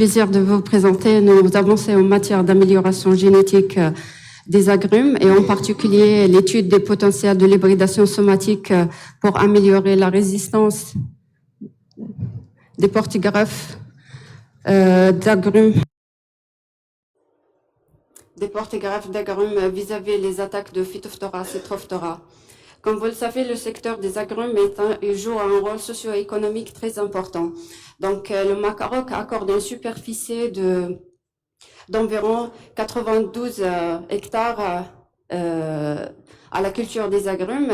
Plaisir de vous présenter nos avancées en matière d'amélioration génétique des agrumes et en particulier l'étude des potentiels de l'hybridation somatique pour améliorer la résistance des porte-greffes d'agrumes vis-à-vis les attaques de Phytophthora, Citropthora. Comme vous le savez, le secteur des agrumes joue un rôle socio-économique très important. Donc, le Maroc accorde une superficie d'environ 92 hectares à la culture des agrumes,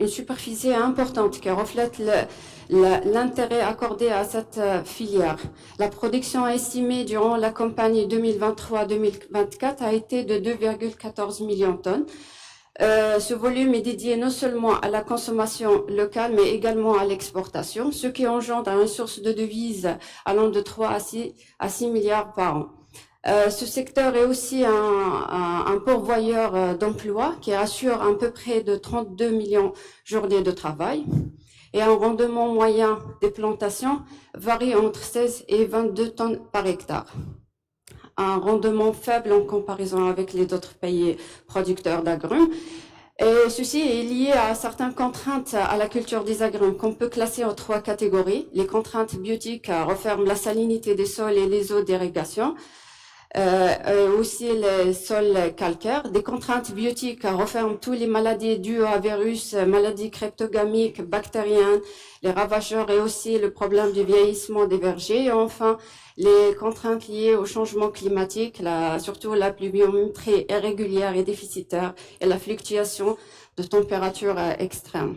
une superficie importante qui reflète l'intérêt accordé à cette filière. La production estimée durant la campagne 2023-2024 a été de 2,14 millions de tonnes. Ce volume est dédié non seulement à la consommation locale, mais également à l'exportation, ce qui engendre une source de devises allant de 3 à 6 milliards par an. Ce secteur est aussi un pourvoyeur d'emplois qui assure à peu près de 32 millions de journées de travail et un rendement moyen des plantations varie entre 16 et 22 tonnes par hectare. Un rendement faible en comparaison avec les autres pays producteurs d'agrumes. Et ceci est lié à certaines contraintes à la culture des agrumes qu'on peut classer en 3 catégories. Les contraintes biotiques referment la salinité des sols et les eaux d'irrigation. Aussi les sols calcaires. Des contraintes biotiques referment toutes les maladies dues à virus, maladies cryptogamiques, bactériennes, les ravageurs et aussi le problème du vieillissement des vergers. Et enfin, les contraintes liées au changement climatique, surtout la pluviométrie irrégulière et déficitaire et la fluctuation de température extrême.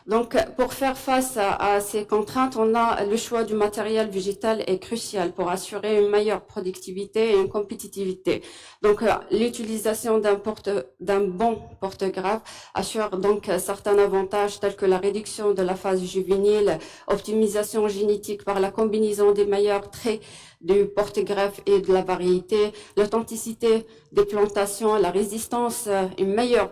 Donc, pour faire face à ces contraintes, le choix du matériel végétal est crucial pour assurer une meilleure productivité et une compétitivité. Donc, l'utilisation d'un bon porte-greffe assure donc certains avantages tels que la réduction de la phase juvénile, optimisation génétique par la combinaison des meilleurs traits du porte-greffe et de la variété, l'authenticité des plantations, la résistance, une meilleure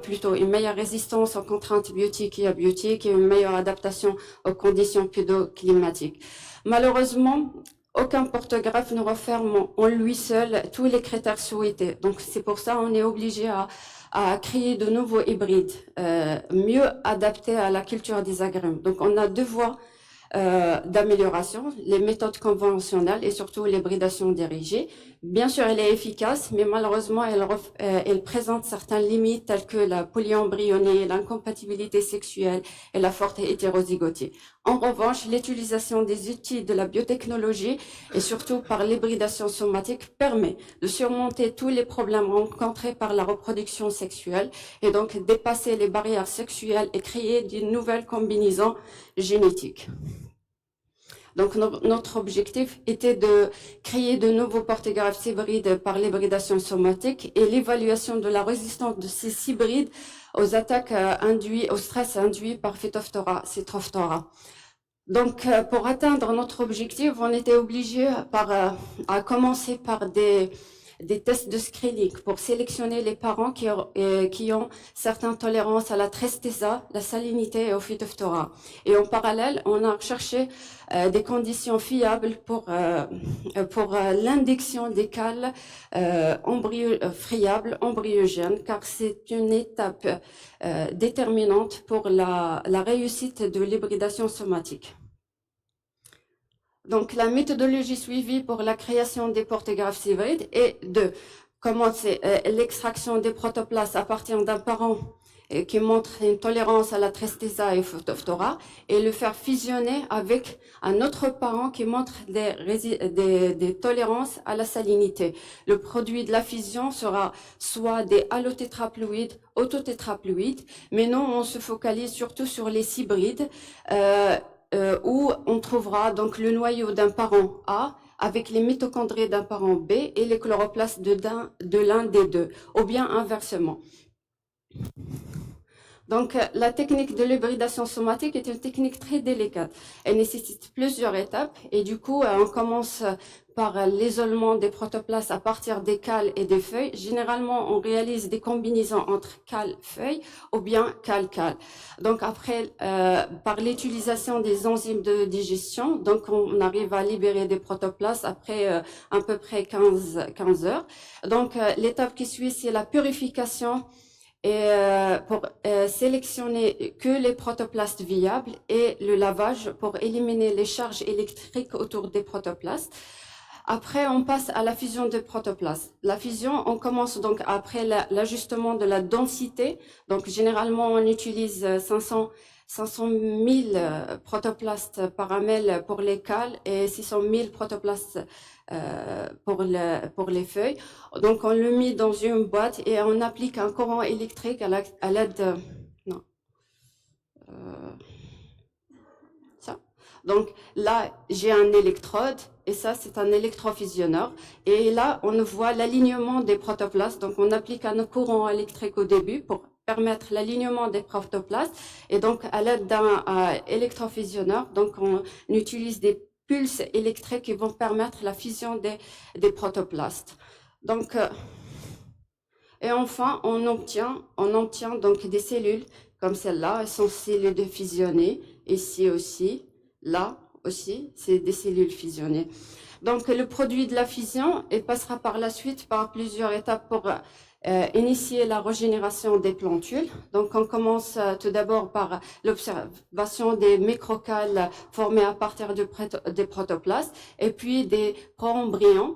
résistance aux contraintes biotiques et abiotiques et une meilleure adaptation aux conditions pédoclimatiques. Malheureusement, aucun porte-greffe ne referme en lui seul tous les critères souhaités. Donc, c'est pour ça qu'on est obligé à créer de nouveaux hybrides, mieux adaptés à la culture des agrumes. Donc, on a 2 voies d'amélioration, les méthodes conventionnelles et surtout l'hybridation dirigée. Bien sûr, elle est efficace, mais malheureusement, elle présente certaines limites telles que la polyembryonie, l'incompatibilité sexuelle et la forte hétérozygotie. En revanche, l'utilisation des outils de la biotechnologie et surtout par l'hybridation somatique permet de surmonter tous les problèmes rencontrés par la reproduction sexuelle et donc dépasser les barrières sexuelles et créer de nouvelles combinaisons génétiques. Donc, notre objectif était de créer de nouveaux porte-greffes hybrides par l'hybridation somatique et l'évaluation de la résistance de ces hybrides aux attaques au stress induit par Phytophthora, Citropthora. Donc, pour atteindre notre objectif, on était obligé à commencer par des tests de screening pour sélectionner les parents qui ont certaines tolérances à la tristessa, la salinité et au Phytophthora. Et en parallèle, on a cherché des conditions fiables pour l'induction des cales friables, embryogènes, car c'est une étape déterminante pour la réussite de l'hybridation somatique. Donc, la méthodologie suivie pour la création des porte-greffes hybrides est de commencer l'extraction des protoplastes à partir d'un parent qui montre une tolérance à la tristessa et Phytophthora et le faire fusionner avec un autre parent qui montre des tolérances à la salinité. Le produit de la fusion sera soit des allotétraploïdes, autotétraploïdes, mais non, on se focalise surtout sur les hybrides où on trouvera donc le noyau d'un parent A avec les mitochondries d'un parent B et les chloroplastes de l'un des deux, ou bien inversement. Donc, la technique de l'hybridation somatique est une technique très délicate. Elle nécessite plusieurs étapes et du coup, on commence par l'isolement des protoplastes à partir des cales et des feuilles. Généralement, on réalise des combinaisons entre cales-feuilles ou bien cales-cales. Donc, après, par l'utilisation des enzymes de digestion, donc on arrive à libérer des protoplastes après à peu près 15 heures. Donc, l'étape qui suit, c'est la purification et pour sélectionner que les protoplastes viables et le lavage pour éliminer les charges électriques autour des protoplastes. Après, on passe à la fusion des protoplastes. La fusion, on commence donc après l'ajustement de la densité. Donc, généralement, on utilise 500 000 protoplastes par ml pour les cales et 600 000 protoplastes pour les feuilles. Donc, on le met dans une boîte et on applique un courant électrique à l'aide de... Non. Ça. Donc, là, j'ai un électrode et ça, c'est un électrofusionneur. Et là, on voit l'alignement des protoplastes. Donc, on applique un courant électrique au début pour permettre l'alignement des protoplastes. Et donc, à l'aide d'un électrofusionneur, donc on utilise des pulses électriques qui vont permettre la fusion des protoplastes. Donc, et enfin, on obtient donc des cellules comme celle-là. Elles sont cellules de fusionnées. Ici aussi, là aussi, c'est des cellules fusionnées. Donc, le produit de la fusion, il passera par la suite par plusieurs étapes pour initier la régénération des plantules. Donc, on commence tout d'abord par l'observation des microcales formés à partir des protoplastes et puis des pro-embryons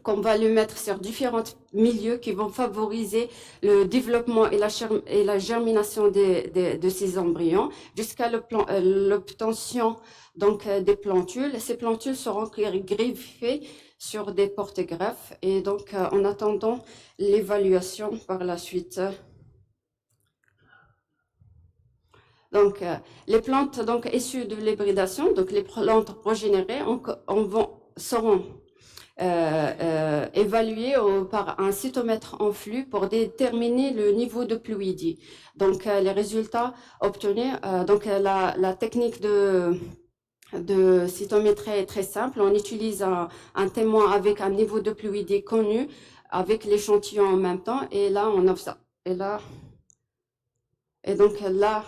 qu'on va le mettre sur différents milieux qui vont favoriser le développement et la germination de ces embryons jusqu'à l'obtention donc des plantules. Ces plantules seront greffées sur des porte-greffes et donc en attendant l'évaluation par la suite. Donc les plantes donc issues de l'hybridation, donc les plantes régénérées, seront évalué par un cytomètre en flux pour déterminer le niveau de fluidité. Donc, les résultats obtenus, donc la technique de cytométrie est très simple. On utilise un témoin avec un niveau de fluidité connu, avec l'échantillon en même temps, et là, on observe. Et donc là,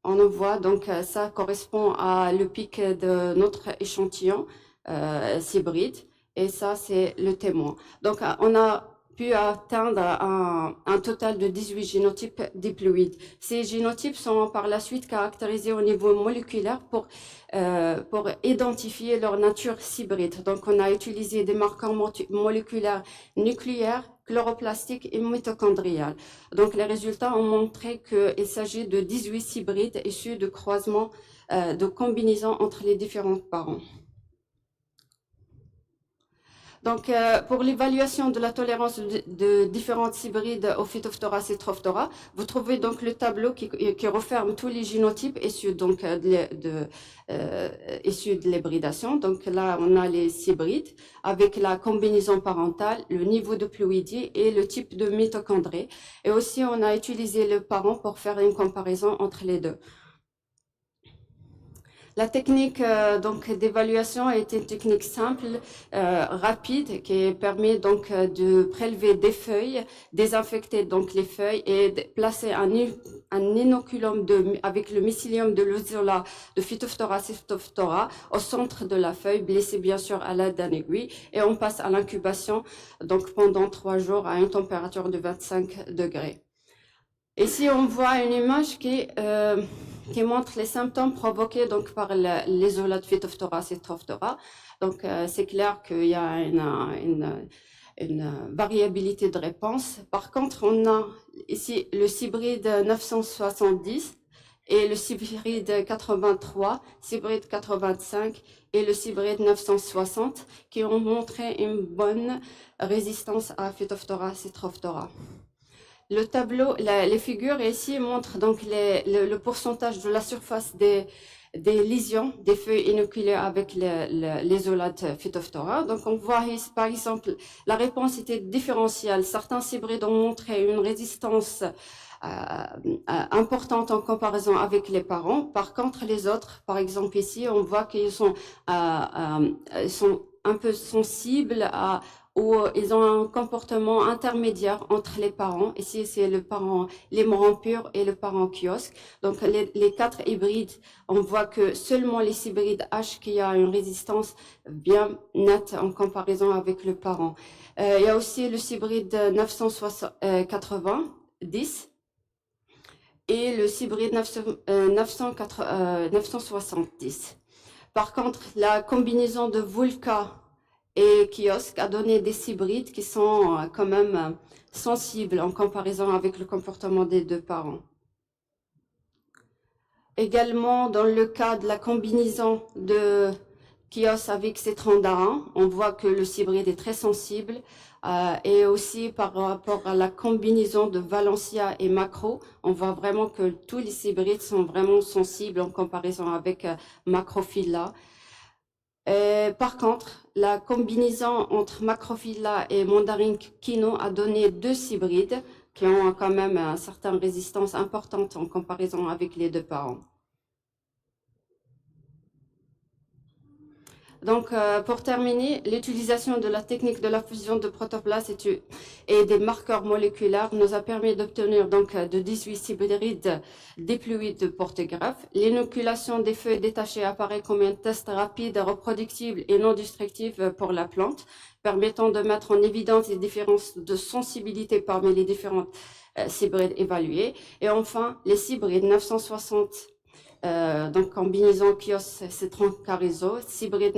on voit, donc ça correspond à le pic de notre échantillon hybride. Et ça, c'est le témoin. Donc, on a pu atteindre un total de 18 génotypes diploïdes. Ces génotypes sont par la suite caractérisés au niveau moléculaire pour identifier leur nature hybride. Donc, on a utilisé des marqueurs moléculaires nucléaires, chloroplastiques et mitochondriales. Donc, les résultats ont montré qu'il s'agit de 18 hybrides issus de croisements, de combinaisons entre les différents parents. Donc, pour l'évaluation de la tolérance de différents hybrides au Phytophthora citrophthora, vous trouvez donc le tableau qui referme tous les génotypes issus donc issus de l'hybridation. Donc là, on a les hybrides avec la combinaison parentale, le niveau de fluidité et le type de mitochondrie. Et aussi, on a utilisé le parent pour faire une comparaison entre les deux. La technique donc d'évaluation est une technique simple, rapide, qui permet donc de prélever des feuilles, désinfecter donc les feuilles et de placer un inoculum avec le mycélium de l'ozola de Phytophthora citrophthora au centre de la feuille, blessé bien sûr à l'aide d'un aiguille, et on passe à l'incubation donc pendant 3 jours à une température de 25 degrés. Ici, on voit une image qui montre les symptômes provoqués donc par l'isolat de Phytophthora citrophthora. Donc, c'est clair qu'il y a une variabilité de réponse. Par contre, on a ici le hybride 970 et le hybride 83, hybride 85 et le hybride 960 qui ont montré une bonne résistance à Phytophthora citrophthora. Le tableau, les figures ici montrent donc le pourcentage de la surface des lésions des feuilles inoculées avec l'isolate Phytophthora. Donc, on voit par exemple, la réponse était différentielle. Certains hybrides ont montré une résistance importante en comparaison avec les parents. Par contre, les autres, par exemple ici, on voit qu'ils sont un peu sensibles ou ils ont un comportement intermédiaire entre les parents. Ici, c'est le parent lémorant pur et le parent kiosque. Donc, les 4 hybrides, on voit que seulement les hybrides H qui a une résistance bien nette en comparaison avec le parent. Il y a aussi le hybride 990 et le hybride 970. Par contre, la combinaison de Vulca et Kiosque a donné des hybrides qui sont quand même sensibles en comparaison avec le comportement des 2 parents. Également, dans le cas de la combinaison de Kios avec Citrondarin, on voit que le hybride est très sensible. Et aussi par rapport à la combinaison de Valencia et Macro, on voit vraiment que tous les hybrides sont vraiment sensibles en comparaison avec Macrophylla. Par contre, la combinaison entre Macrophylla et Mandarin Kino a donné 2 hybrides qui ont quand même une certaine résistance importante en comparaison avec les 2 parents. Donc, pour terminer, l'utilisation de la technique de la fusion de protoplastes et des marqueurs moléculaires nous a permis d'obtenir donc de 18 hybrides déployés de porte-greffes. L'inoculation des feuilles détachées apparaît comme un test rapide, reproductible et non destructif pour la plante, permettant de mettre en évidence les différences de sensibilité parmi les différents hybrides évalués. Et enfin, les hybrides 960 donc combinaison Kios Citron Carrizo, hybride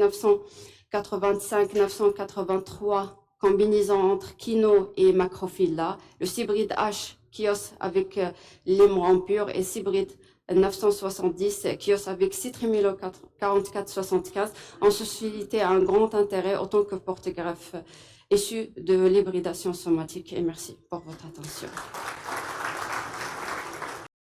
985-983, combinaison entre Kino et Macrophylla, le hybride H Kios avec lémorant pur et hybride 970 Kios avec Citrimilo 4475 ont suscité un grand intérêt autant que porte-greffe issu de l'hybridation somatique. Et merci pour votre attention.